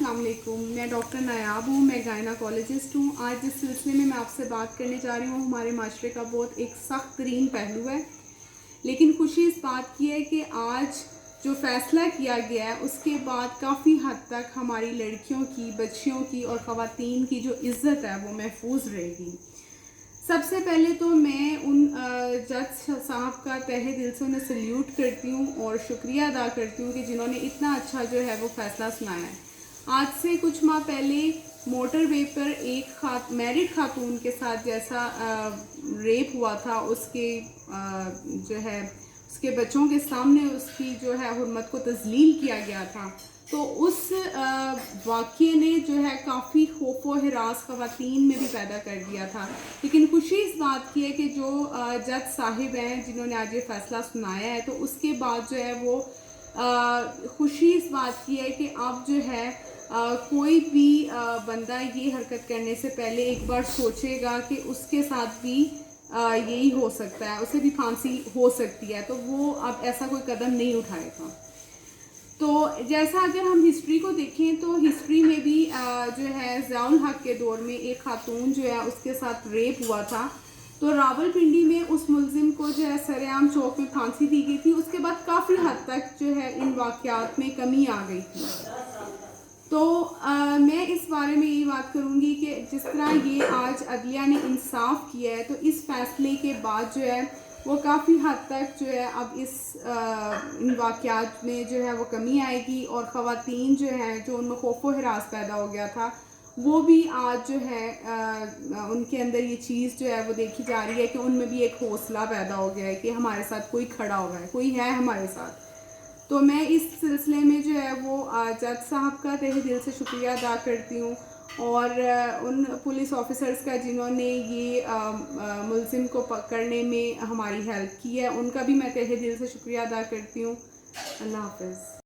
अस्सलाम वालेकुम। मैं डॉक्टर नायाब हूँ, मैं गायनाकोलॉजिस्ट हूँ। आज जिस सिलसिले में मैं आपसे बात करने जा रही हूँ हमारे माशरे का बहुत एक सख्त तरीन पहलू है, लेकिन खुशी इस बात की है कि आज जो फ़ैसला किया गया है उसके बाद काफ़ी हद तक हमारी लड़कियों की, बच्चियों की और ख़वातीन की जो इज़्ज़त है वो महफूज रहेगी। सबसे पहले तो मैं उन जज साहब का तहे दिल से उन्हें सल्यूट करती हूँ और शुक्रिया अदा करती हूँ कि जिन्होंने इतना अच्छा जो है वो फ़ैसला सुनाया है। आज से कुछ माह पहले मोटर वे पर एक मैरिड खातून के साथ जैसा रेप हुआ था, उसके जो है उसके बच्चों के सामने उसकी जो है हुर्मत को तज़लील किया गया था, तो उस वाक़ये ने जो है काफ़ी खौफ व हिरास ख़वातीन में भी पैदा कर दिया था। लेकिन खुशी इस बात की है कि जो जज साहिब हैं जिन्होंने आज ये फ़ैसला सुनाया है, तो उसके बाद जो है वो खुशी इस बात की है कि अब जो है कोई भी बंदा ये हरकत करने से पहले एक बार सोचेगा कि उसके साथ भी यही हो सकता है, उसे भी फांसी हो सकती है, तो वो अब ऐसा कोई कदम नहीं उठाएगा। तो जैसा अगर हम हिस्ट्री को देखें तो हिस्ट्री में भी जो है ज़ियाउल हक के दौर में एक खातून जो है उसके साथ रेप हुआ था, तो रावलपिंडी में उस मुलजिम को जो है सरेआम चौक में फांसी दी गई थी। उसके बाद काफ़ी हद तक जो है इन वाक़यात में कमी आ गई थी। तो मैं इस बारे में यही बात करूँगी कि जिस तरह ये आज अदलिया ने इंसाफ किया है, तो इस फैसले के बाद जो है वो काफ़ी हद तक जो है अब इन वाक़यात में जो है वो कमी आएगी और ख़वातीन जो हैं जो उनमें खौफ व हिरास पैदा हो गया था, वो भी आज जो है उनके अंदर ये चीज़ जो है वो देखी जा रही है कि उनमें भी एक हौसला पैदा हो गया है कि हमारे साथ कोई खड़ा हुआ है, कोई है हमारे साथ। तो मैं इस सिलसिले में जो है वो जज साहब का तहे दिल से शुक्रिया अदा करती हूँ और उन पुलिस ऑफिसर्स का जिन्होंने ये मुलजिम को पकड़ने में हमारी हेल्प की है, उनका भी मैं तहे दिल से शुक्रिया अदा करती हूँ। अल्लाह हाफ़िज़।